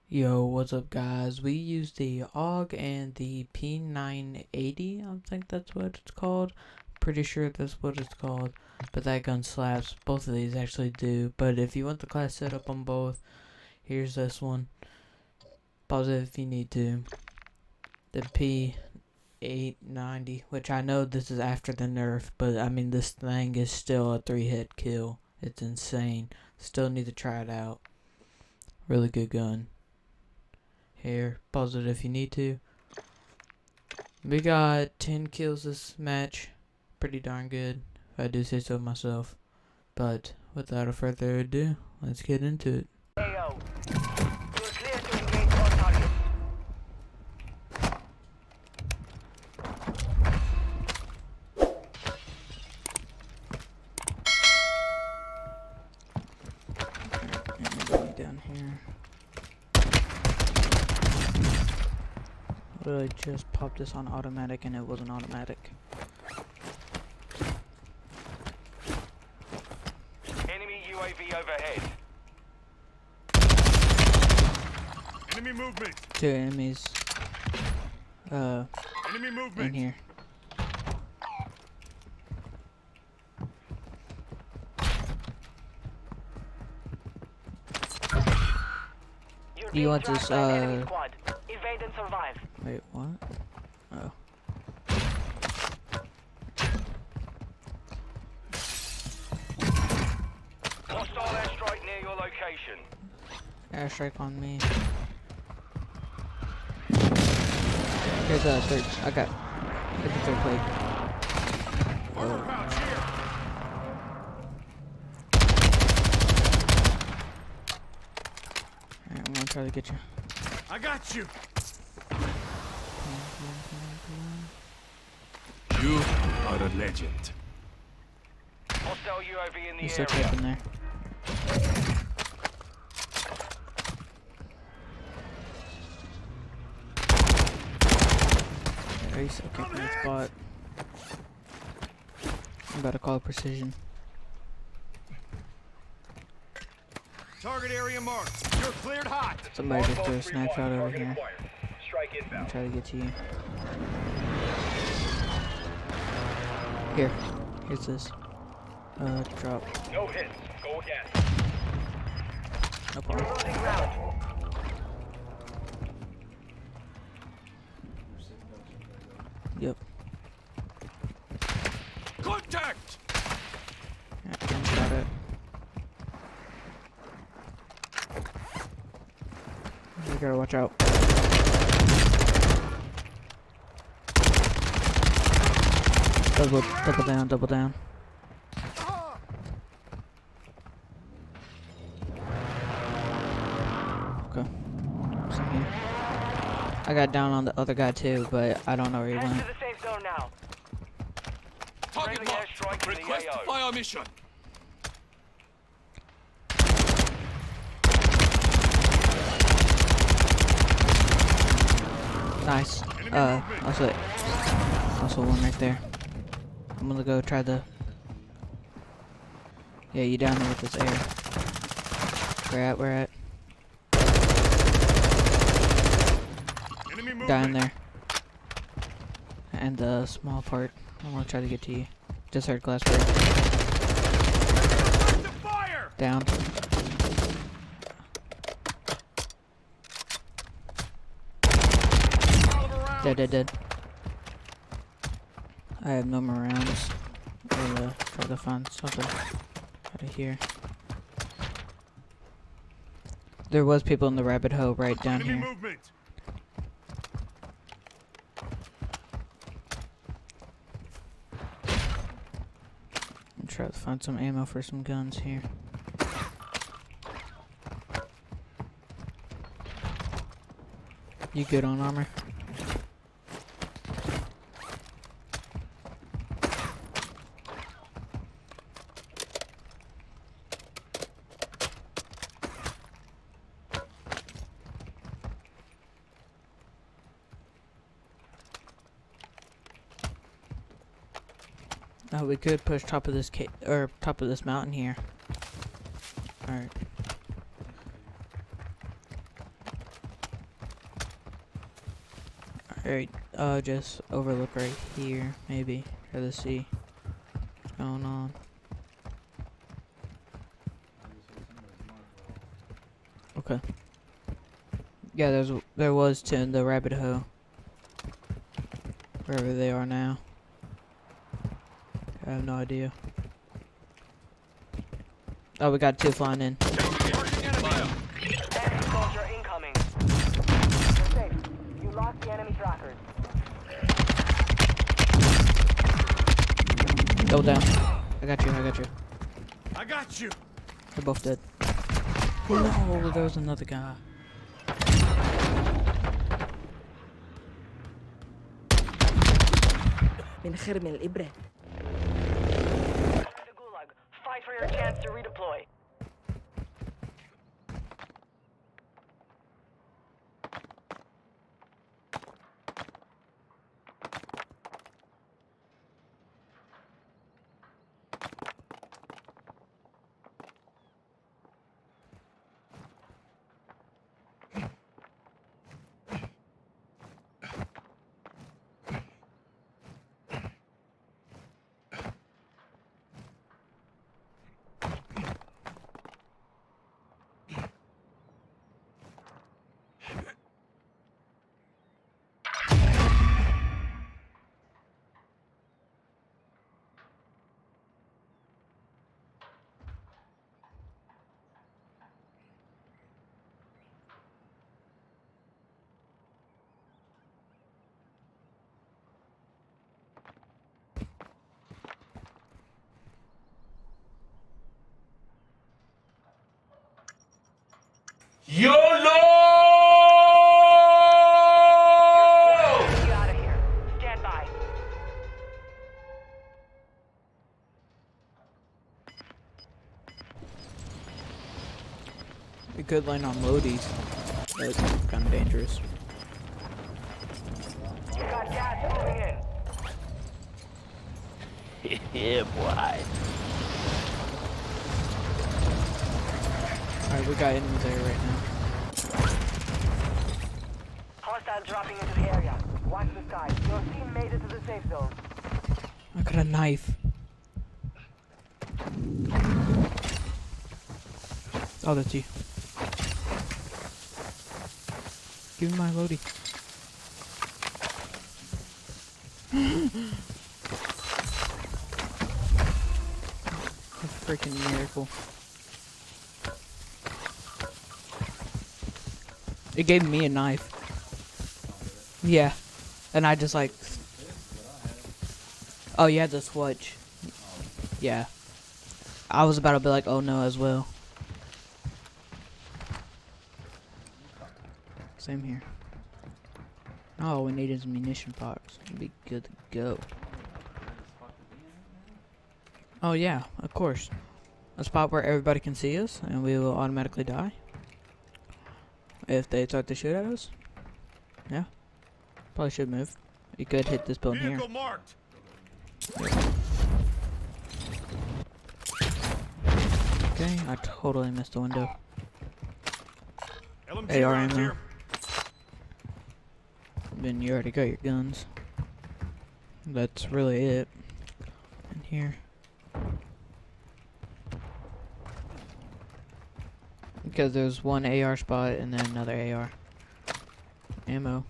Yo, what's up guys? We use the AUG and the P890, I think that's what it's called. Pretty sure that's what it's called. But that gun slaps. Both of these actually do. But if you want the class setup on both, here's this one. Pause it if you need to. The P890, which I know this is after the nerf, but I mean this thing is still a 3-hit kill. It's insane. Still need to try it out. Really good gun. Here, pause it if you need to. We got 10 kills this match. Pretty darn good, if I do say so myself. But without further ado, let's get into it. AO, you're clear to engage all targets. Down here. I just popped this on automatic and it wasn't automatic. Enemy UAV overhead. Enemy movement. Two enemies Enemy movement. in here. You're Do you being want tracked this by an enemy squad. Evade and survive. Wait, what? Oh. Hostile airstrike near your location. Airstrike on me. Here's a third. I got the third plate. Armor pouch here. Alright, I'm gonna try to get you. I got you. Come on. You are a legend. Hostile UAV in the He's still area. taking there. There, he's still kicking the spot. I'm about to call precision. Target area marked. You're cleared hot. Somebody just threw a snapshot over here. I'm trying to get to you. Here's this. Drop. No hits. Go again. No You're problem. losing ground. Yep. Contact. Got it. You gotta watch out. Double down, double down. Okay. Some here. I got down on the other guy too, but I don't know where he Head went. to the safe zone now. Target Friendly marked. airstrike in the Request AO. fire mission. Nice. Also one right there. I'm gonna go try the. Yeah, you down there with this air. Where at? Enemy movement. Down there. And the small part. I'm gonna try to get to you. Just heard glass break. The fire. Down. Dead. I have no more rounds. I'll try to find something out of here. There was people in the rabbit hole right down Enemy here. movement. I'm trying to find some ammo for some guns here. You good on armor? Oh, we could push top of this top of this mountain here. All right. Alright, just overlook right here, maybe. Try to see what's going on. Okay. Yeah, there was 2 in the rabbit hole. Wherever they are now. I have no idea. Oh, we got 2 flying in. Enemy soldier incoming. You're safe. You lost the enemy trackers. Go down. I got you, I got you. I got you. They're both dead. No, there was another guy. من خرم الإبرة. The Gulag. Fight for your chance to redeploy. YOLO! Get out of here. Stand by. We could land on Lodies. That's kind of dangerous. You got gas moving in. Yeah, boy. Alright, we got enemies there right now. Hostile dropping into the area. Watch the sky. Your team made it to the safe zone. I got a knife. Oh, that's you. Give me my loadie. A freaking miracle. It gave me a knife. Yeah. And I just like... Oh, you had the switch. Yeah. I was about to be like, oh no, as well. Same here. All we need is munition box. We'll be good to go. Oh yeah, of course. A spot where everybody can see us and we will automatically die. If they start to shoot at us. Yeah. Probably should move. You could hit this building here. Vehicle marked. Okay, I totally missed the window. LMG AR rounds ammo. here. Then you already got your guns. That's really it. In here. Because there's one AR spot and then another AR. Ammo.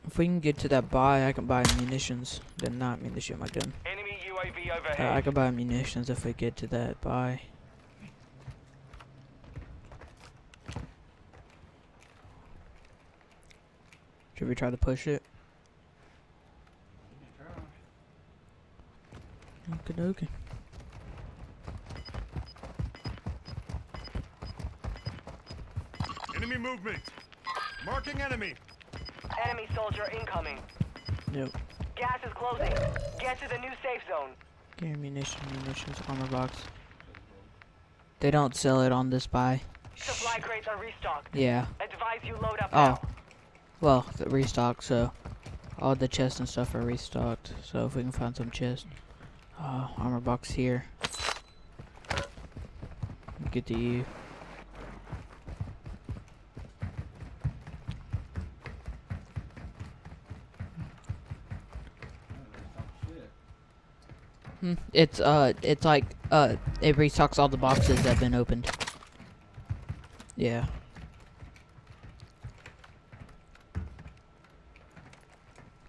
If we can get to that buy, I can buy munitions. Then not mean to shoot my gun. Enemy UAV overhead. I can buy munitions if we get to that buy. Should we try to push it? Okay, okay. Enemy movement. Marking enemy. Enemy soldier incoming. Yep. Gas is closing. Get to the new safe zone. Get munitions, armor box. They don't sell it on this buy. Supply crates are restocked. Yeah. Advise you load up Oh. now. Well, the restock, so all the chests and stuff are restocked. So if we can find some chests. Armor box here. Get to you. It's like it restocks all the boxes that have been opened. Yeah.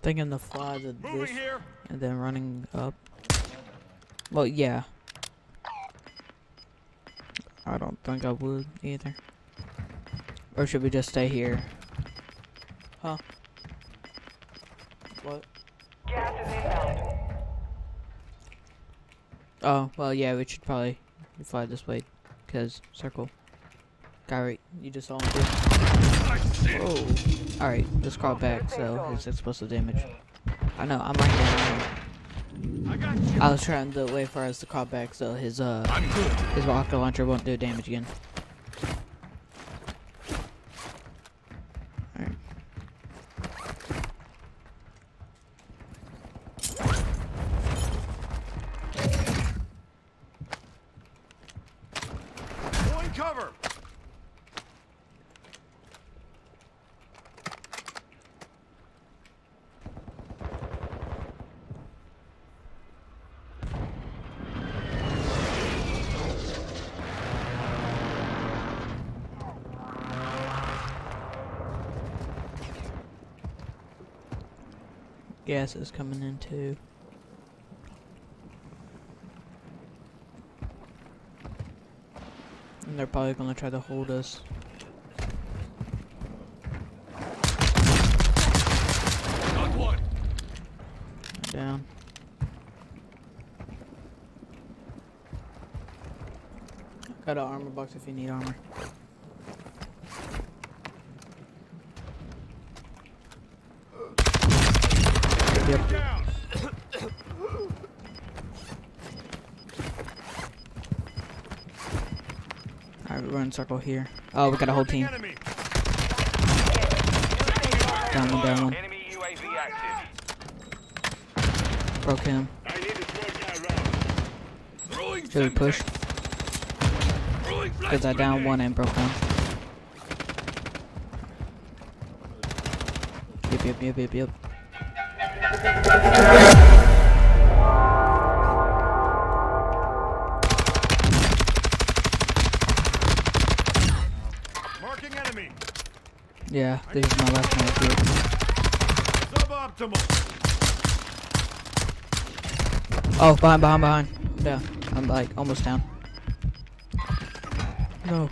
Thinking the fly the this Moving here. and then running up. Well, yeah. I don't think I would either. Or should we just stay here? Huh? What? Gas is inbound. Oh, well, yeah, we should probably fly this way. Because, circle. Guy, you just saw him too. Whoa. Alright, let's crawl back, so his explosive damage. I know, I'm right there. I got you. I was trying to wait for us to crawl back, so his rocket launcher won't do damage again. Alright. Pulling cover. Gas is coming in too. And they're probably gonna try to hold us. Got one. Down. Got an armor box if you need armor. Yep. Down. Alright, we're in circle here. Oh, we got a whole team. Enemy. Down one, down one. Enemy UAV active. Broke him. I need to slow down round. Should we push? Because I down one and broke one. Yep. Marking enemy. Yeah, this is my last match here. Suboptimal. Oh, behind. Yeah, I'm like almost down. No.